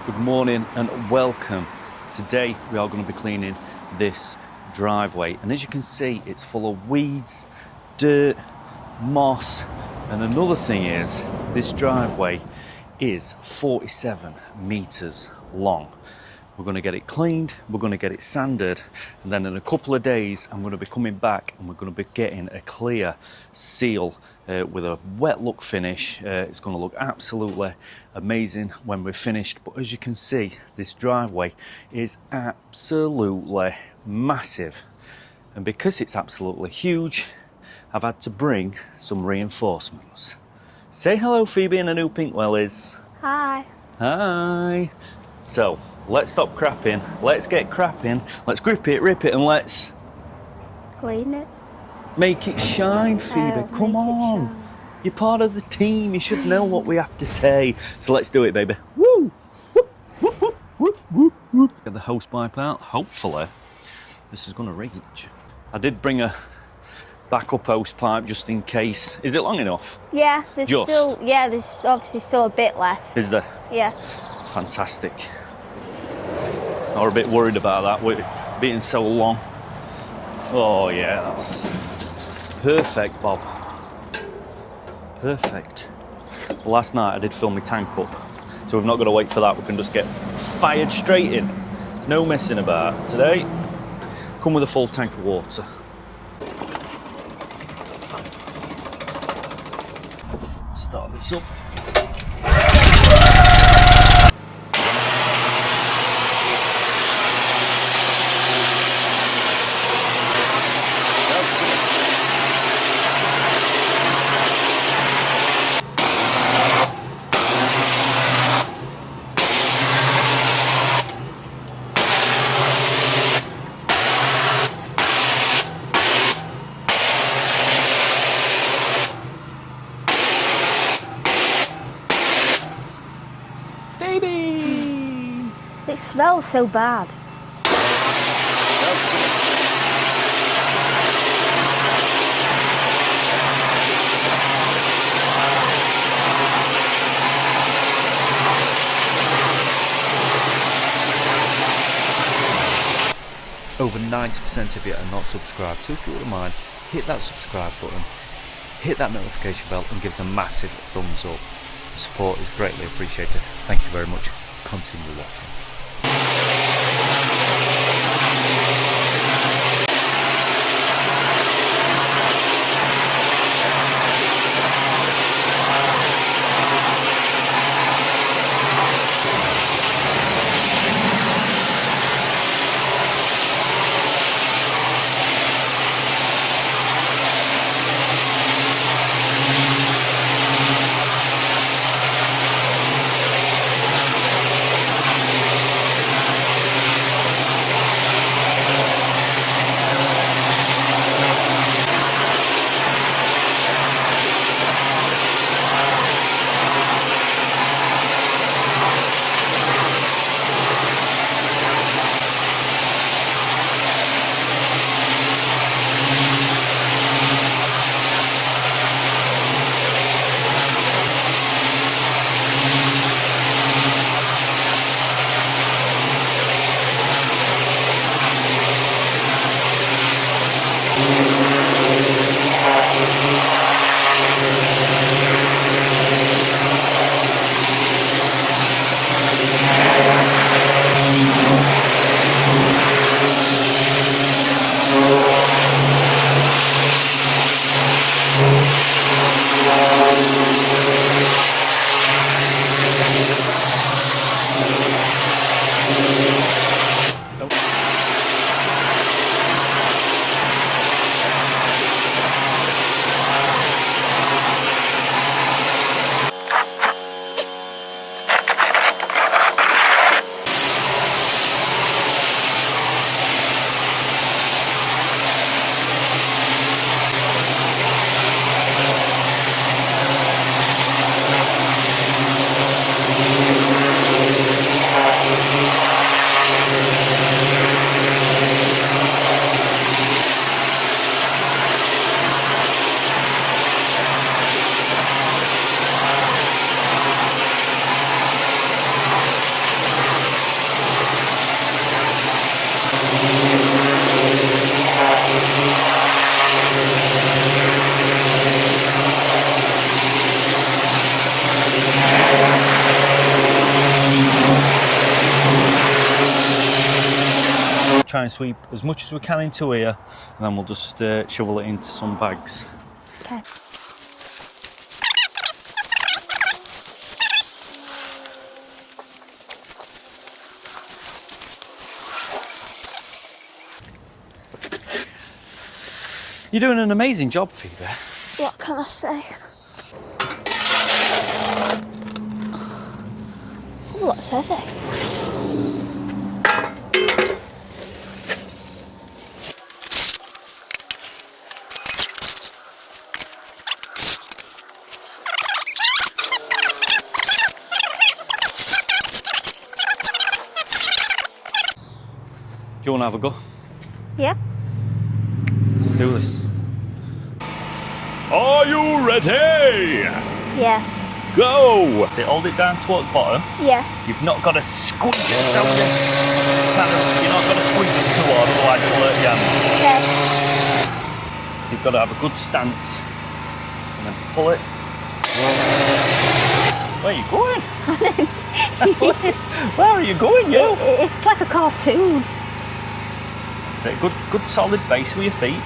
Good morning and welcome. Today we are going to be cleaning this driveway, and as you can see it's full of weeds, dirt, moss, and another thing is this driveway is 47 meters long. We're going to get it cleaned, we're going to get it sanded, and then in a couple of days I'm going to be coming back and we're going to be getting a clear seal with a wet look finish. It's going to look absolutely amazing when we're finished. But as you can see, this driveway is absolutely massive, and because it's absolutely huge, I've had to bring some reinforcements. Say hello, Phoebe, and a new pink wellies. Hi. Hi. So let's stop crapping, let's get crapping, let's grip it, rip it, and let's Clean it. make it shine, Phoebe. Come make it on. shine. You're part of the team, you should know what we have to say. So let's do it, baby. Woo! Whoop, whoop, whoop, whoop, whoop, whoop. Get the hose pipe out. Hopefully this is going to reach. I did bring a backup hose pipe just in case. Is it long enough? Yeah, there's Just? there's obviously still a bit left. Is there? Yeah. Fantastic. I was a bit worried about that with it being so long. Oh yeah, that's perfect, Bob. Perfect. Well, last night I did fill my tank up, so we've not got to wait for that. We can just get fired straight in. No messing about. Today, come with a full tank of water. Start this up. Phoebe! It smells so bad. Over 90% of you are not subscribed, so if you wouldn't mind, hit that subscribe button, hit that notification bell, and give us a massive thumbs up. The support is greatly appreciated. Thank you very much. Continue watching. try and sweep as much as we can into here, and then we'll just shovel it into some bags. Okay. You're doing an amazing job, Phoebe. What can I say? Oh, that's heavy. Do you want to have a go? Yeah. Let's do this. Are you ready? Yes. Go! So hold it down towards the bottom. Yeah. You've not got to squeeze it, don't you? You're not got to squeeze it too hard, otherwise it'll hurt your hand. Okay. So you've got to have a good stance. And then pull it. Where are you going? Where are you going, you? It's like a cartoon. So good solid base with your feet.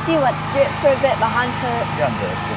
Do you want to do it for a bit? My hand hurts. Yeah, I'm dirty.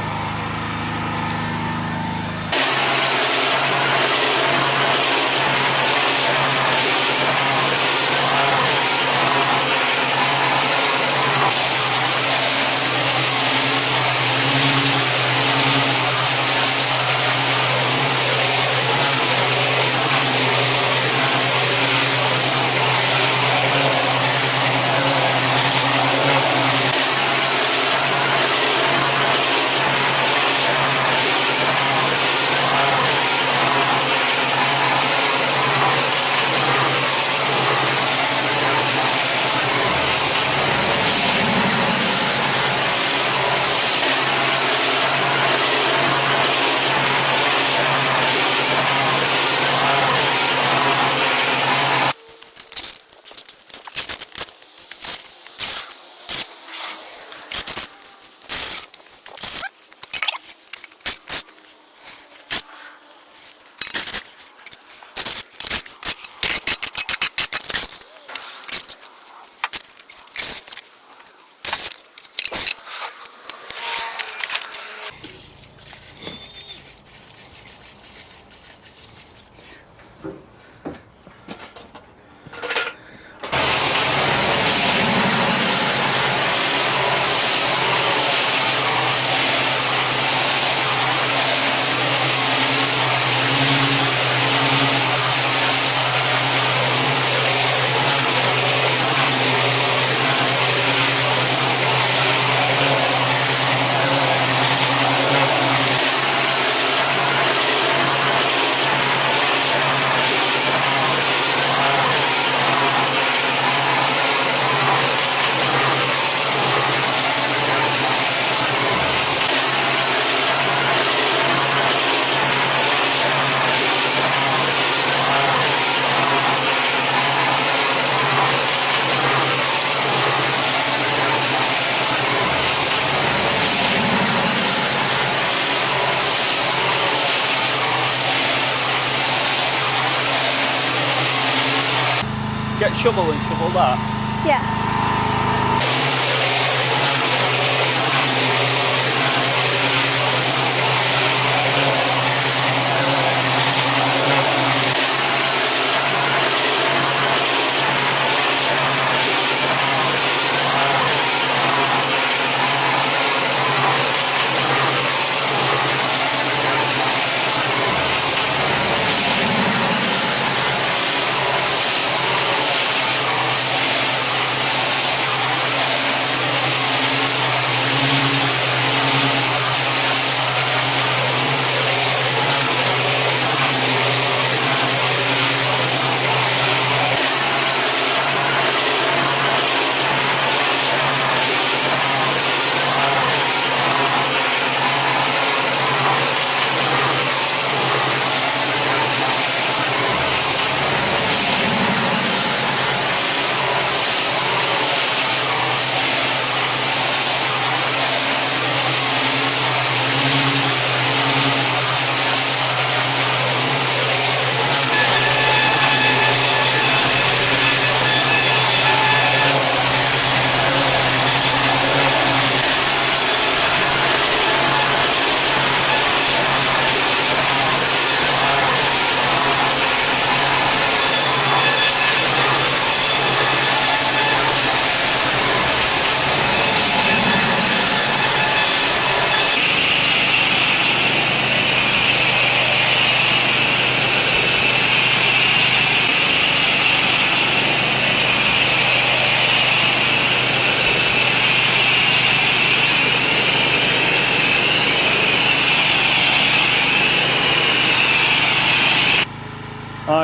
Get shovel and shovel that. Yeah.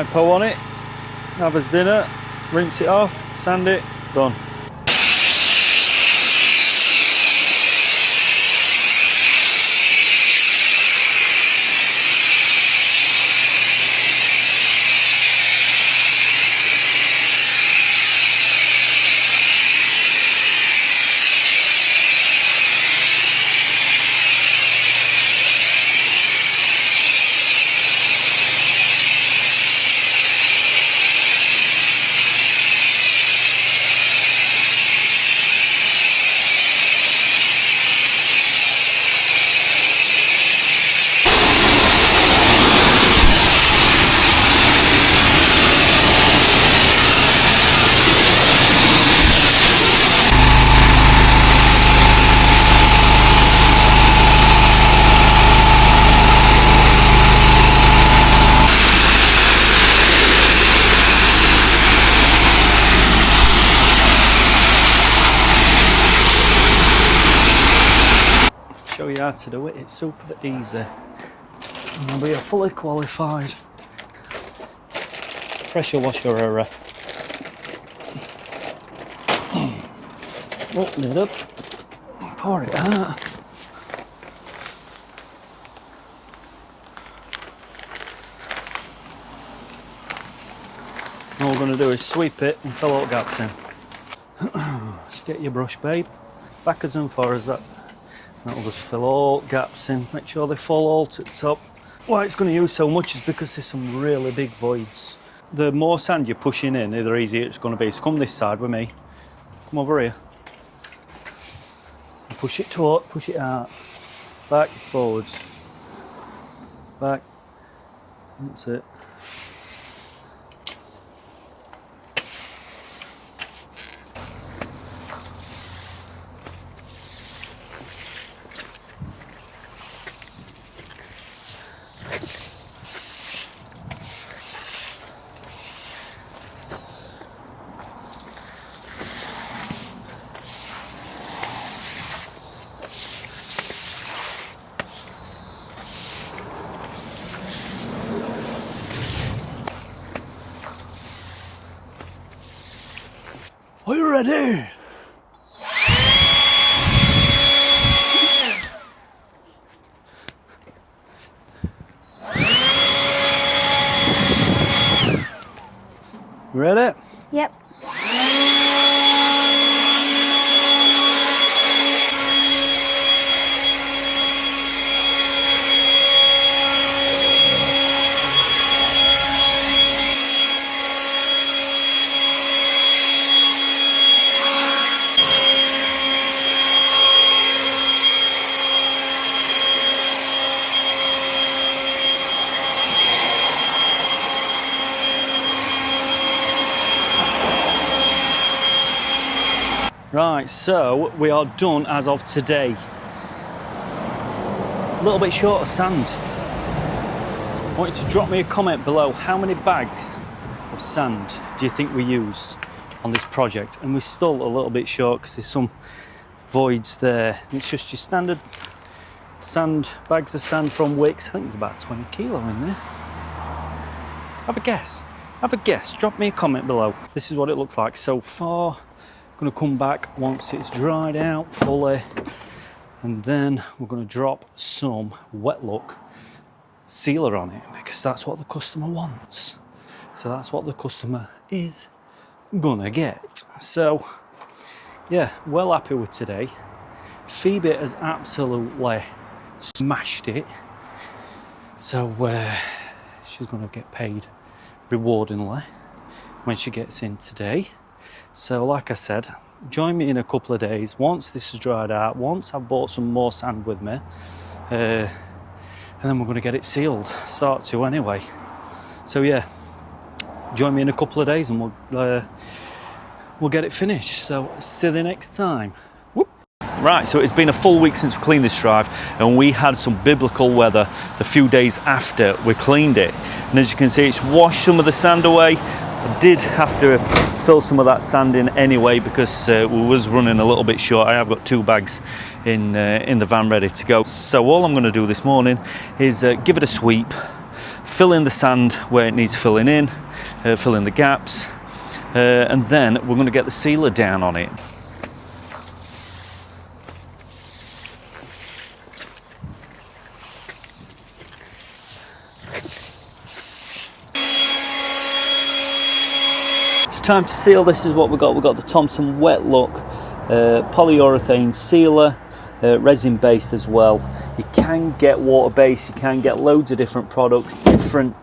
hypo on it, have his dinner, rinse it off, sand it, done. Show you how to do it, it's super easy. And we are fully qualified pressure washer error. Open it up, pour it out. All we're going to do is sweep it and fill all gaps in. Just get your brush, babe, backwards and forwards. That'll just fill all gaps in, make sure they fall all to the top. Why it's going to use so much is because there's some really big voids. The more sand you're pushing in, the easier it's going to be. So come this side with me. Come over here. Push it taut, push it out. Back, forwards. Back. That's it. Are you ready? Ready? Yep. Right, so we are done as of today. A little bit short of sand. I want you to drop me a comment below. How many bags of sand do you think we used on this project? And we're still a little bit short because there's some voids there. It's just your standard sand, bags of sand from Wicks. I think there's about 20 kilo in there. Have a guess. Have a guess. Drop me a comment below. This is what it looks like so far. Going to come back once it's dried out fully, and then we're going to drop some wet look sealer on it because that's what the customer wants. So that's what the customer is gonna get. So yeah, well happy with today. Phoebe has absolutely smashed it. So she's going to get paid rewardingly when she gets in today. So like I said, join me in a couple of days once this is dried out, once I've bought some more sand with me, and then we're going to get it sealed, start to anyway. So yeah, join me in a couple of days and we'll get it finished. So see you next time. Whoop. Right, so it's been a full week since we cleaned this drive, and we had some biblical weather the few days after we cleaned it. And as you can see, it's washed some of the sand away. I did have to fill some of that sand in anyway because we was running a little bit short. I have got 2 bags in the van ready to go. So all I'm going to do this morning is give it a sweep, fill in the sand where it needs filling in, fill in the gaps, and then we're going to get the sealer down on it. It's time to seal. This is what we've got. We've got the Thompson Wet Look polyurethane sealer, resin based as well. You can get water based, you can get loads of different products, different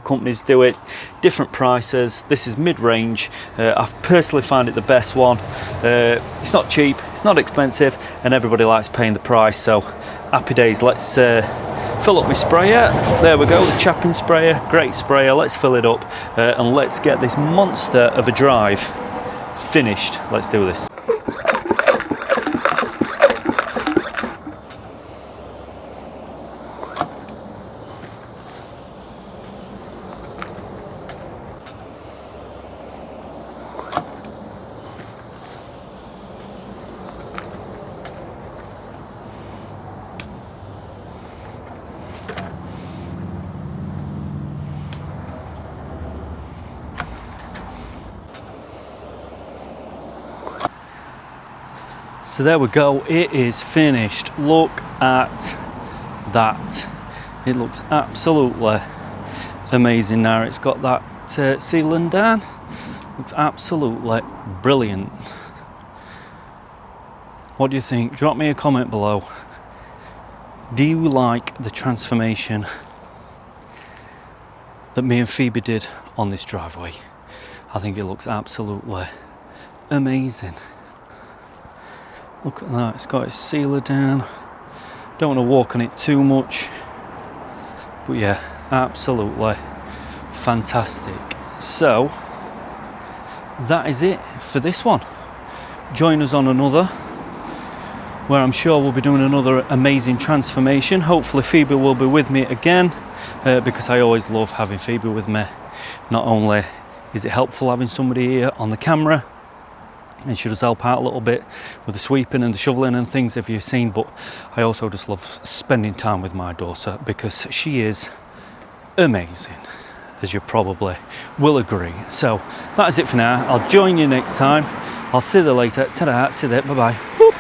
companies do it, different prices. This is mid-range. I personally find it the best one. It's not cheap, it's not expensive, and everybody likes paying the price, so happy days. Let's fill up my sprayer. There we go, the chapping sprayer, great sprayer. Let's fill it up and let's get this monster of a drive finished. Let's do this. So there we go, it is finished. Look at that. It looks absolutely amazing now. It's got that sealant down. Looks absolutely brilliant. What do you think? Drop me a comment below. Do you like the transformation that me and Phoebe did on this driveway? I think it looks absolutely amazing. Look at that, it's got its sealer down. Don't want to walk on it too much, but yeah, absolutely fantastic. So that is it for this one. Join us on another, where I'm sure we'll be doing another amazing transformation. Hopefully Phoebe will be with me again, because I always love having Phoebe with me. Not only is it helpful having somebody here on the camera, and she does help out a little bit with the sweeping and the shoveling and things, if you've seen, but I also just love spending time with my daughter because she is amazing, as you probably will agree. So that is it for now. I'll join you next time. I'll see you later. Ta-da, see you there, bye-bye.